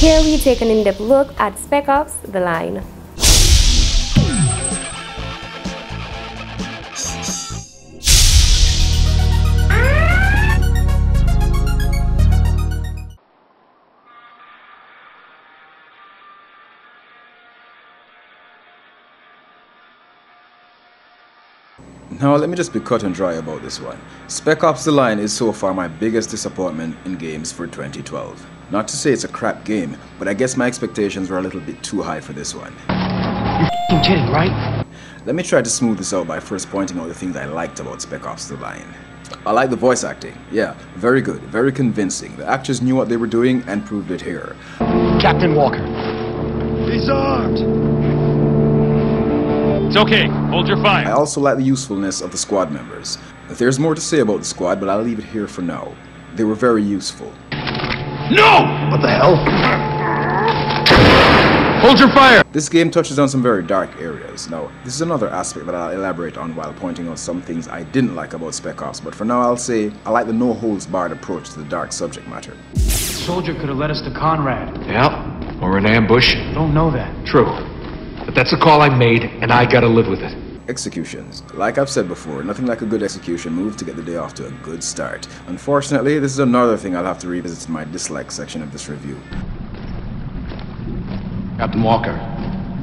Here we take an in-depth look at Spec Ops: The Line. Now let me just be cut and dry about this one. Spec Ops: The Line is so far my biggest disappointment in games for 2012. Not to say it's a crap game, but I guess my expectations were a little bit too high for this one. You're f***ing kidding, right? Let me try to smooth this out by first pointing out the things I liked about Spec Ops: The Line. I like the voice acting. Yeah, very good, very convincing. The actors knew what they were doing and proved it here. Captain Walker. He's armed! It's okay, hold your fire. I also like the usefulness of the squad members. There's more to say about the squad, but I'll leave it here for now. They were very useful. No! What the hell? Hold your fire! This game touches on some very dark areas. Now, this is another aspect that I'll elaborate on while pointing out some things I didn't like about Spec Ops, but for now I'll say I like the no-holds-barred approach to the dark subject matter. The soldier could have led us to Conrad. Yeah, or an ambush. Don't know that. True. But that's a call I made, and I gotta live with it. Executions. Like I've said before, nothing like a good execution move to get the day off to a good start. Unfortunately, this is another thing I'll have to revisit in my dislike section of this review. Captain Walker,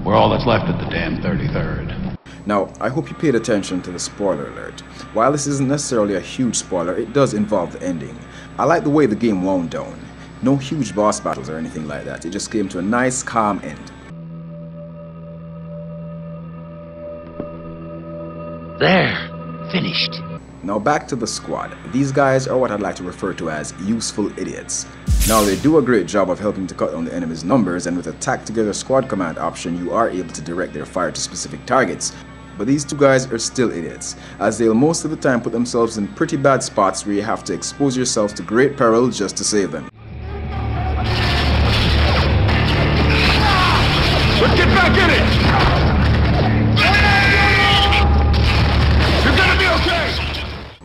we're all that's left at the damn 33rd. Now, I hope you paid attention to the spoiler alert. While this isn't necessarily a huge spoiler, it does involve the ending. I like the way the game wound down. No huge boss battles or anything like that. It just came to a nice, calm end. There. Finished. Now back to the squad. These guys are what I'd like to refer to as useful idiots. Now they do a great job of helping to cut down the enemy's numbers, and with a tack together squad command option you are able to direct their fire to specific targets. But these two guys are still idiots, as they'll most of the time put themselves in pretty bad spots where you have to expose yourself to great peril just to save them. Let's get back in it!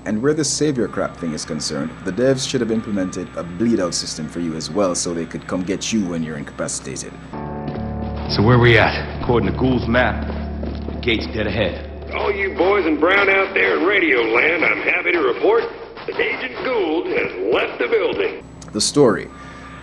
And where the savior crap thing is concerned, the devs should have implemented a bleed out system for you as well so they could come get you when you're incapacitated. So where we at? According to Gould's map, the gate's dead ahead. All you boys in brown out there in radio land, I'm happy to report that Agent Gould has left the building. The story.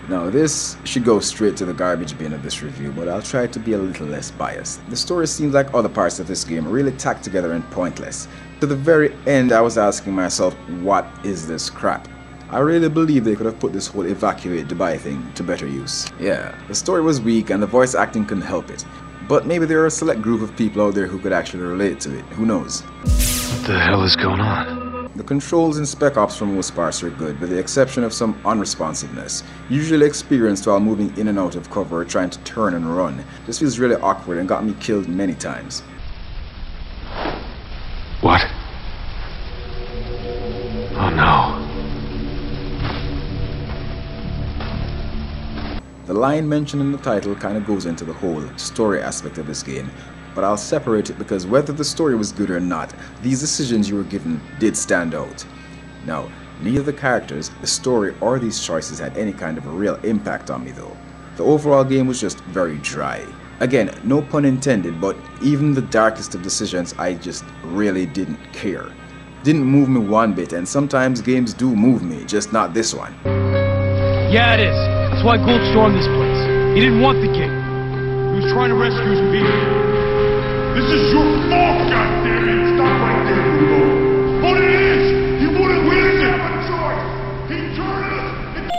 Now this should go straight to the garbage bin of this review, but I'll try to be a little less biased. The story seems like other parts of this game, really tacked together and pointless. To the very end I was asking myself, what is this crap? I really believe they could have put this whole evacuate Dubai thing to better use. Yeah, the story was weak and the voice acting couldn't help it. But maybe there are a select group of people out there who could actually relate to it, who knows? What the hell is going on? The controls in Spec Ops for most parts are good, with the exception of some unresponsiveness, usually experienced while moving in and out of cover or trying to turn and run. This feels really awkward and got me killed many times. What? Oh no. The line mentioned in the title kind of goes into the whole story aspect of this game, but I'll separate it because whether the story was good or not, these decisions you were given did stand out. Now, neither the characters, the story, or these choices had any kind of a real impact on me though. The overall game was just very dry. Again, no pun intended, but even the darkest of decisions I just really didn't care. Didn't move me one bit, and sometimes games do move me, just not this one. Yeah, it is. That's why Gould stormed this place. He didn't want the gate. He was trying to rescue his people. This is your fault, goddammit! Stop right there, Bruno! But it is! He wouldn't listen! Have a choice! He turned us into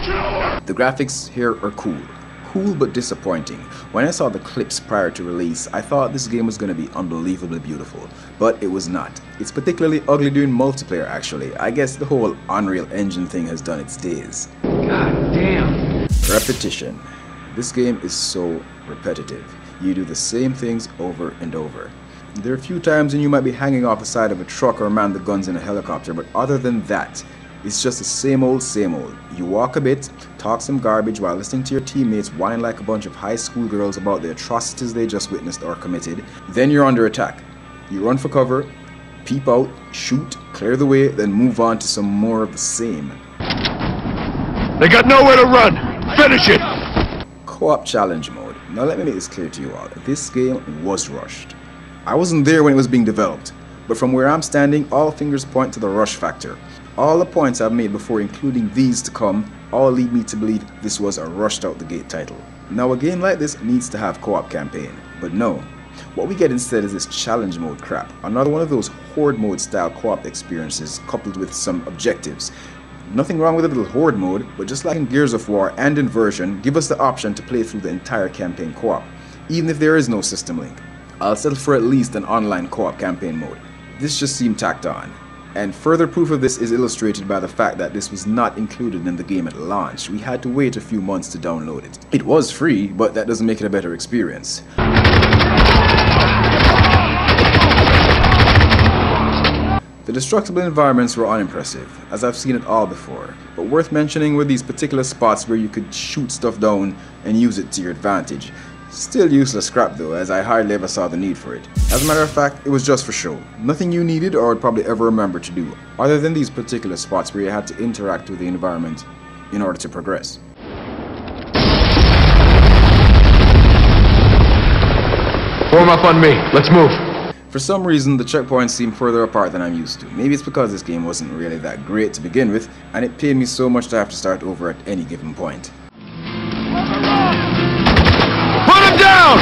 killer! The graphics here are cool. Cool but disappointing. When I saw the clips prior to release, I thought this game was going to be unbelievably beautiful, but it was not. It's particularly ugly during multiplayer actually. I guess the whole Unreal Engine thing has done its days. God damn. Repetition. This game is so repetitive. You do the same things over and over. There are a few times when you might be hanging off the side of a truck or man the guns in a helicopter, but other than that, it's just the same old, same old. You walk a bit, talk some garbage while listening to your teammates whine like a bunch of high school girls about the atrocities they just witnessed or committed. Then you're under attack. You run for cover, peep out, shoot, clear the way, then move on to some more of the same. They got nowhere to run! Finish it! Co-op challenge mode. Now let me make this clear to you all. This game was rushed. I wasn't there when it was being developed, but from where I'm standing, all fingers point to the rush factor. All the points I've made before, including these to come, all lead me to believe this was a rushed out the gate title. Now a game like this needs to have co-op campaign, but no. What we get instead is this challenge mode crap, another one of those horde mode style co-op experiences coupled with some objectives. Nothing wrong with a little horde mode, but just like in Gears of War and Inversion, give us the option to play through the entire campaign co-op, even if there is no system link. I'll settle for at least an online co-op campaign mode. This just seemed tacked on. And further proof of this is illustrated by the fact that this was not included in the game at launch. We had to wait a few months to download it. It was free, but that doesn't make it a better experience. The destructible environments were unimpressive, as I've seen it all before, but worth mentioning were these particular spots where you could shoot stuff down and use it to your advantage. Still useless crap though, as I hardly ever saw the need for it. As a matter of fact, it was just for show. Nothing you needed or would probably ever remember to do, other than these particular spots where you had to interact with the environment in order to progress. Form up on me. Let's move. For some reason, the checkpoints seem further apart than I'm used to. Maybe it's because this game wasn't really that great to begin with, and it pained me so much to have to start over at any given point. Put him down!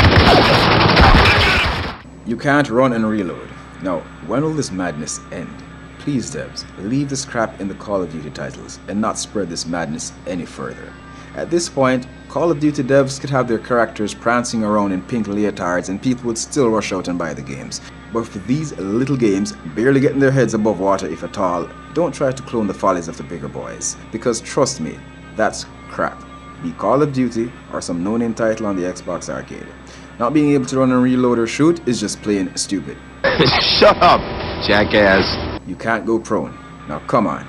You can't run and reload. Now, when will this madness end? Please devs, leave this crap in the Call of Duty titles and not spread this madness any further. At this point, Call of Duty devs could have their characters prancing around in pink leotards and people would still rush out and buy the games. But for these little games, barely getting their heads above water if at all, don't try to clone the follies of the bigger boys. Because trust me, that's crap. Be Call of Duty or some no-name title on the Xbox Arcade. Not being able to run and reload or shoot is just plain stupid. Shut up, jackass. You can't go prone. Now come on.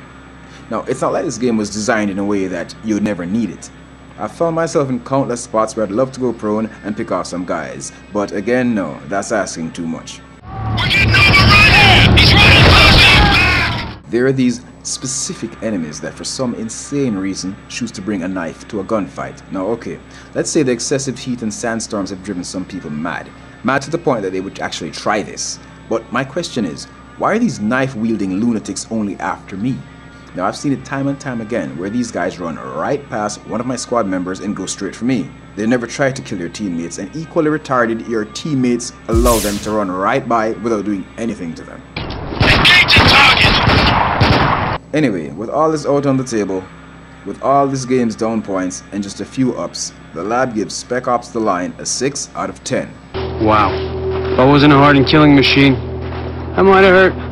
Now, it's not like this game was designed in a way that you'd never need it. I've found myself in countless spots where I'd love to go prone and pick off some guys, but again, no, that's asking too much. We're getting overrun! He's running closer! There are these specific enemies that for some insane reason choose to bring a knife to a gunfight. Now okay, let's say the excessive heat and sandstorms have driven some people mad. Mad to the point that they would actually try this. But my question is, why are these knife-wielding lunatics only after me? Now I've seen it time and time again where these guys run right past one of my squad members and go straight for me. They never try to kill your teammates, and equally retarded, your teammates allow them to run right by without doing anything to them. Engage the target! Anyway, with all this out on the table, with all this game's down points and just a few ups, the lab gives Spec Ops The Line a 6 out of 10. Wow. If I wasn't a hardened killing machine, I might have hurt.